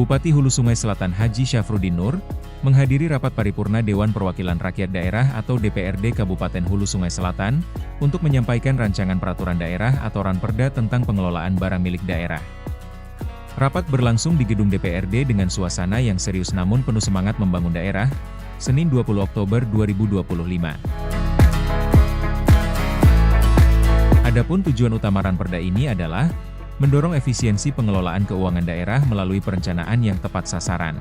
Bupati Hulu Sungai Selatan Haji Syafruddin Nur, menghadiri rapat paripurna Dewan Perwakilan Rakyat Daerah atau DPRD Kabupaten Hulu Sungai Selatan, untuk menyampaikan rancangan peraturan daerah atau Ranperda tentang pengelolaan barang milik daerah. Rapat berlangsung di gedung DPRD dengan suasana yang serius namun penuh semangat membangun daerah, Senin 20 Oktober 2025. Adapun tujuan utama Ranperda ini adalah mendorong efisiensi pengelolaan keuangan daerah melalui perencanaan yang tepat sasaran.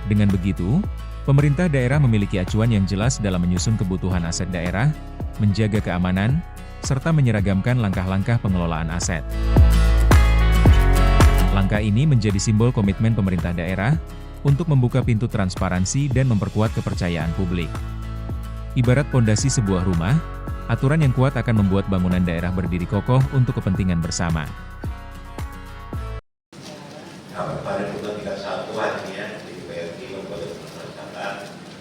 Dengan begitu, pemerintah daerah memiliki acuan yang jelas dalam menyusun kebutuhan aset daerah, menjaga keamanan, serta menyeragamkan langkah-langkah pengelolaan aset. Langkah ini menjadi simbol komitmen pemerintah daerah untuk membuka pintu transparansi dan memperkuat kepercayaan publik. Ibarat pondasi sebuah rumah, aturan yang kuat akan membuat bangunan daerah berdiri kokoh untuk kepentingan bersama. Paripurna tingkat 1 harinya di DPRD Kabupaten Selatan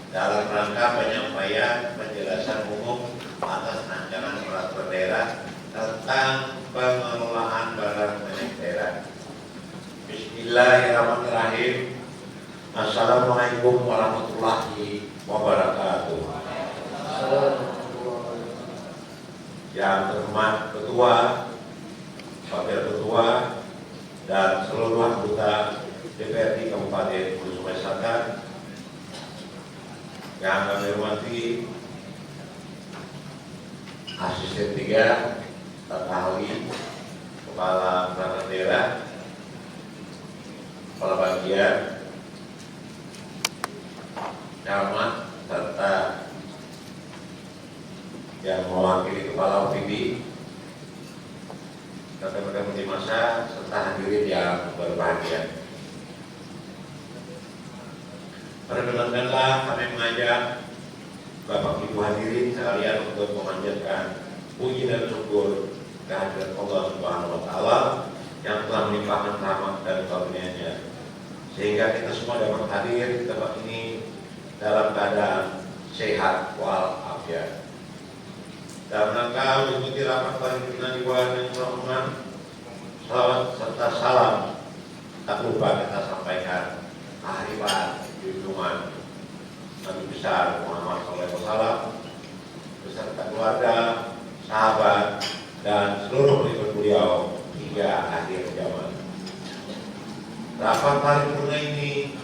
dalam rangka penyampaian penjelasan umum atas rancangan peraturan daerah tentang pengelolaan barang milik daerah. Bismillahirrahmanirrahim. Assalamualaikum warahmatullahi wabarakatuh. Yang terhormat Ketua, Wakil Ketua, dan seluruh anggota DPRD Kabupaten Hulu Sungai Selatan yang kami hormati, Asisten 3, Staf Ahli, Kepala Perangkat Daerah, Kepala Bagian, Camat, serta yang mewakili Kepala OPD, rekan-rekan media massa, serta hadirin yang berbahagia. Perkenankanlah kami mengajak Bapak Ibu hadirin sekalian untuk memanjatkan puji dan syukur kehadirat Allah Subhanahu wa Ta'ala yang telah melimpahkan rahmat dan karunia-Nya, sehingga kita semua dapat hadir di tempat ini dalam keadaan sehat walafiat. Dalam rangka mengikuti rapat paripurna Dewan yang terhormat, salawat serta salam tak lupa kita sampaikan kehadiran junjungan Nabi besar Muhammad SAW beserta keluarga, sahabat, dan seluruh pengikut beliau hingga akhir zaman. Rapat paripurna ini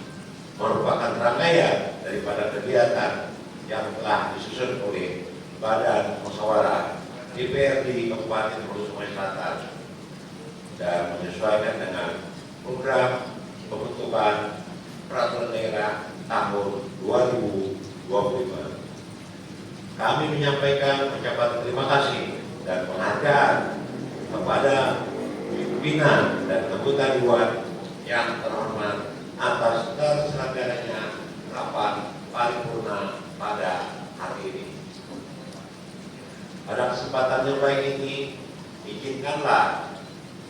merupakan rangkaian daripada kegiatan yang telah disusun oleh Badan Musyawarah DPRD Kabupaten Hulu Sungai Selatan dan menyesuaikan dengan program pembentukan peraturan daerah tahun 2025. Kami menyampaikan ucapan terima kasih dan penghargaan kepada pimpinan dan anggota Dewan yang terhormat atas terselenggaranya rapat paripurna pada hari ini. Pada kesempatan yang baik ini, izinkanlah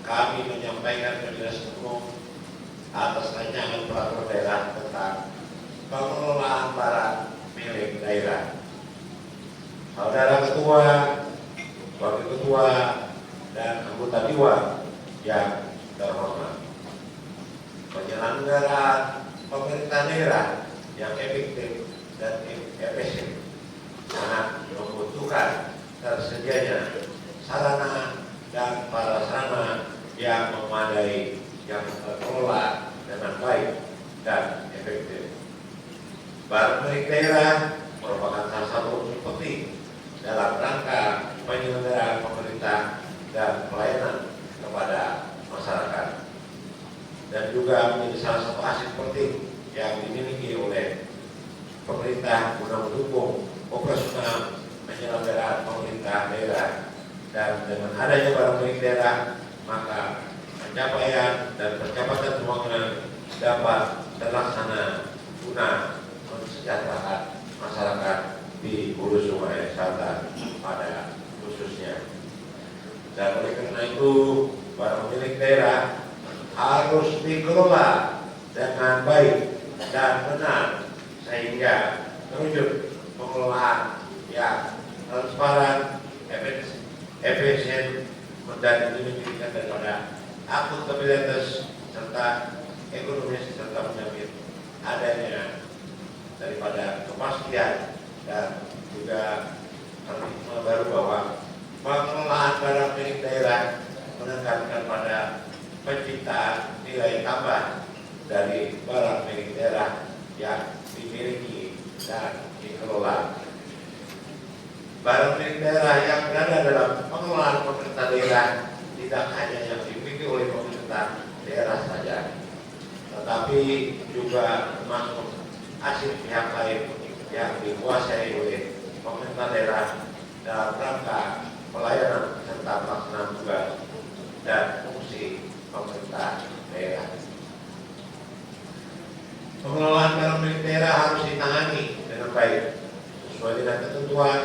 kami menyampaikan penjelasan umum atas rancangan peraturan daerah tentang pengelolaan barang milik daerah. Saudara Ketua, Wakil Ketua, dan anggota Dewan yang terhormat, penyelenggaraan pemerintah daerah yang efektif dan efisien sangat membutuhkan tersedianya sarana dan prasarana yang memadai, yang terkelola dengan baik dan efektif. Barang milik daerah merupakan salah satu unsur penting dalam rangka penyelenggaraan pemerintah dan pelayanan kepada masyarakat, dan juga menjadi salah satu aset penting yang dimiliki oleh pemerintah guna mendukung operasional penyelenggaraan pemerintah daerah. Dan dengan adanya barang milik daerah, maka pencapaian dan percepatan pembangunan dapat terlaksana guna mensejahterakan masyarakat di Hulu Sungai Selatan pada khususnya. Dan oleh karena itu, barang milik daerah harus dikelola dengan baik dan benar, sehingga terwujud pengelolaan yang transparan, efisien, dan dimiliki daripada akuntabilitas serta ekonomi serta menjamin adanya daripada kepastian dan juga paradigma baru bahwa pengelolaan barang milik daerah menekankan pada penciptaan nilai tambah dari barang milik daerah yang dimiliki dan dikelola. Barang milik daerah yang berada dalam pengelolaan pemerintah daerah tidak hanya yang dimiliki oleh pemerintah daerah saja, tetapi juga termasuk hasil pihak lain yang dikuasai oleh pemerintah daerah dalam rangka pelayanan serta pelaksanaan tugas dan fungsi pemerintah daerah. Pengelolaan barang milik daerah harus ditangani dengan baik sesuai dengan ketentuan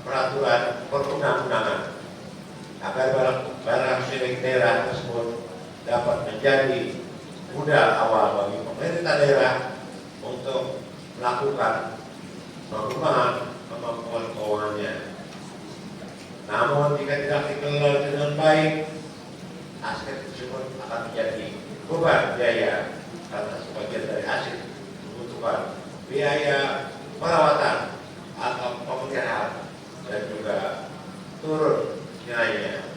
peraturan perundang-undangan agar barang milik daerah tersebut dapat menjadi modal awal bagi pemerintah daerah untuk melakukan pengembangan kemampuan keuangannya. Namun jika tidak dikelola dengan baik, aset tersebut akan menjadi beban biaya karena sebagian dari hasil membutuhkan biaya perawatan atau pemeliharaan dan juga turun nilainya.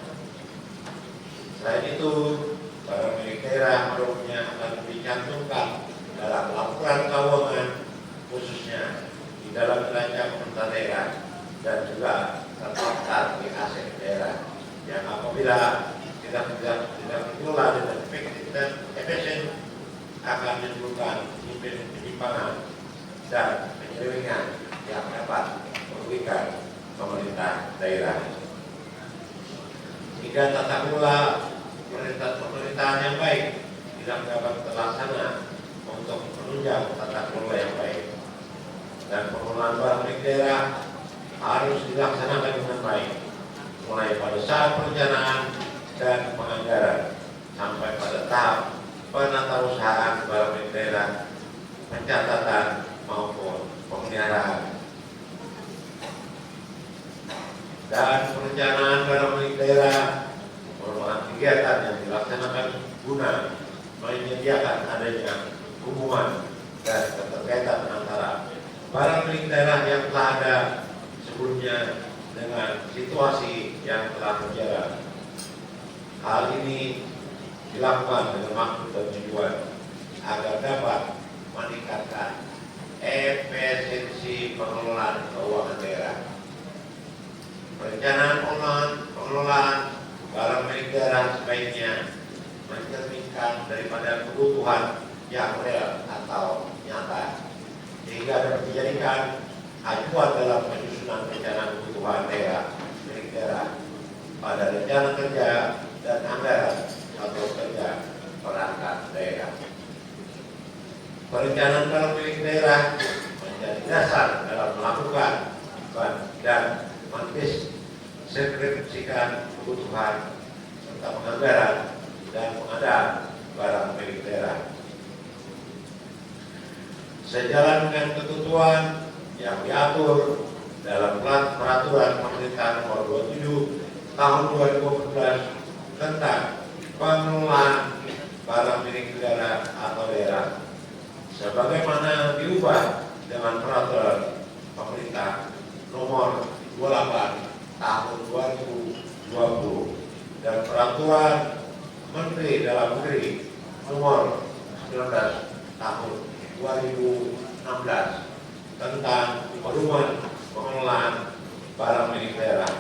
Selain itu, barang milik daerah umumnya akan dicantumkan dalam laporan keuangan khususnya di dalam neraca pemerintah daerah dan juga terdaftar di aset daerah yang apabila tidak dikelola dengan efektif dan efisien akan menimbulkan penyimpangan dan penyelewengan yang dapat merugikan pemerintah daerah. Jika tata kelola pemerintahan yang baik tidak dapat terlaksana untuk menunjang tata kelola yang baik, dan pengelolaan barang milik daerah harus dilaksanakan dengan baik, mulai pada saat perencanaan dan penganggaran sampai pada tahap penatausahaan barang milik daerah, pencatatan maupun pemeliharaan. Dan perencanaan barang milik daerah merupakan kegiatan yang dilaksanakan guna menyediakan adanya hubungan dan keterkaitan antara barang milik daerah yang telah ada sebelumnya dengan situasi yang telah berjalan. Hal ini dilakukan dengan maksud dan tujuan agar dapat meningkatkan efisiensi pengelolaan keuangan daerah. Perencanaan pengelolaan barang milik daerah sebaiknya mencerminkan daripada kebutuhan yang real atau nyata, sehingga dapat dijadikan acuan dalam penyusunan rencana kebutuhan daerah milik daerah pada rencana kerja dan anggaran atau kerja perangkat daerah. Perencanaan barang milik daerah menjadi dasar dalam melakukan dan mendeskripsikan kebutuhan serta penganggaran dan pengadaan barang milik daerah. Sejalan dengan ketentuan yang diatur dalam peraturan pemerintah nomor 27 tahun 2014 tentang pengelolaan barang milik negara atau daerah, sebagaimana diubah dengan peraturan pemerintah nomor 28 tahun 2020 dan peraturan Menteri Dalam Negeri nomor 19 tahun 2016 tentang perubahan pengelolaan barang milik daerah,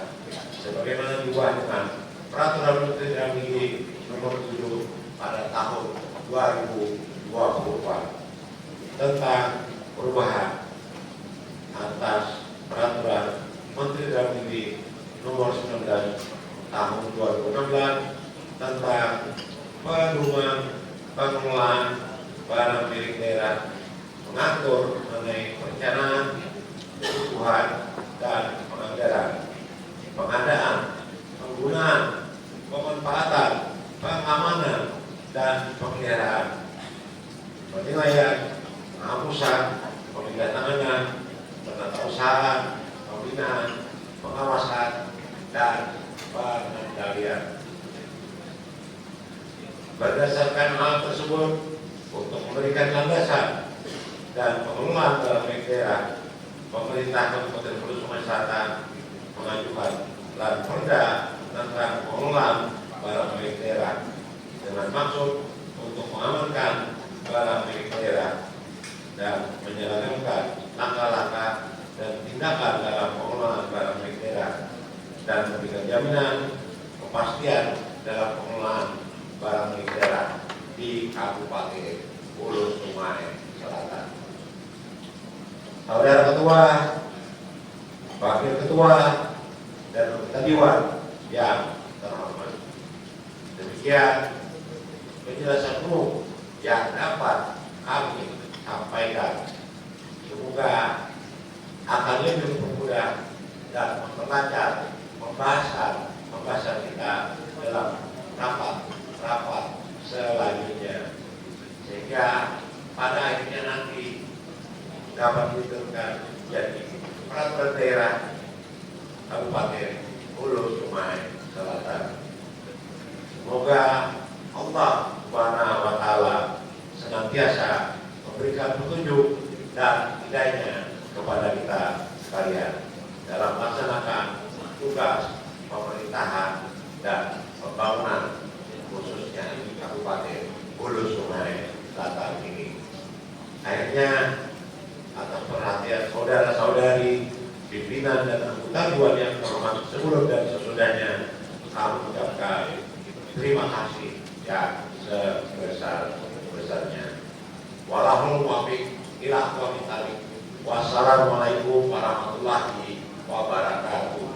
sebagaimana diubah dengan peraturan Menteri Dalam Negeri nomor 7 pada tahun 2024 tentang perubahan atas peraturan Menteri Dalam Negeri nomor 19 tahun 2016 tentang perubahan pengelolaan barang milik daerah, mengatur mengenai perencanaan, kebutuhan dan penganggaran, pengadaan, penggunaan, pemanfaatan, pengamanan dan pemeliharaan, penilaian, penghapusan, pemindahan, penatausahaan, pembinaan, pengawasan dan pengendalian. Berdasarkan hal tersebut, untuk memberikan landasan dan pengelolaan barang milik daerah, pemerintah Kabupaten Hulu Sungai Selatan mengajukan Perda tentang pengelolaan barang milik daerah dengan maksud untuk mengamankan barang milik daerah dan menjalankan langkah-langkah dan tindakan dalam pengelolaan barang milik daerah dan memberikan jaminan kepastian dalam pengelolaan barang milik daerah di Kabupaten Hulu Sungai Selatan. Saudara Ketua, Wakil Ketua, dan anggota Dewan yang terhormat, demikian penjelasan umum yang dapat kami sampaikan. Semoga akan lebih mempermudah dan memperlancar pembahasan kita dalam rapat selanjutnya, sehingga pada akhirnya nanti dapat diterapkan jadi peraturan daerah Kabupaten Hulu Sungai Selatan. Semoga Allah Subhanahu wa Ta'ala senantiasa memberikan petunjuk dan hidayahnya kepada kita sekalian dalam melaksanakan tugas pemerintahan dan pembangunan khususnya di Kabupaten Hulu Sungai Selatan ini. Akhirnya, atas perhatian saudara-saudari, pimpinan dan anggota Dewan yang terhormat sebelum dan sesudahnya, kami mengucapkan terima kasih yang sebesar-besarnya. Walahul muwaffiq ila aqwamit thariq. Wassalamualaikum warahmatullahi wabarakatuh.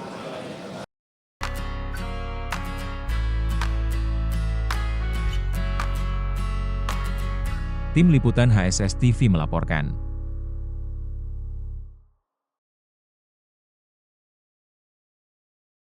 Tim Liputan HSS TV melaporkan.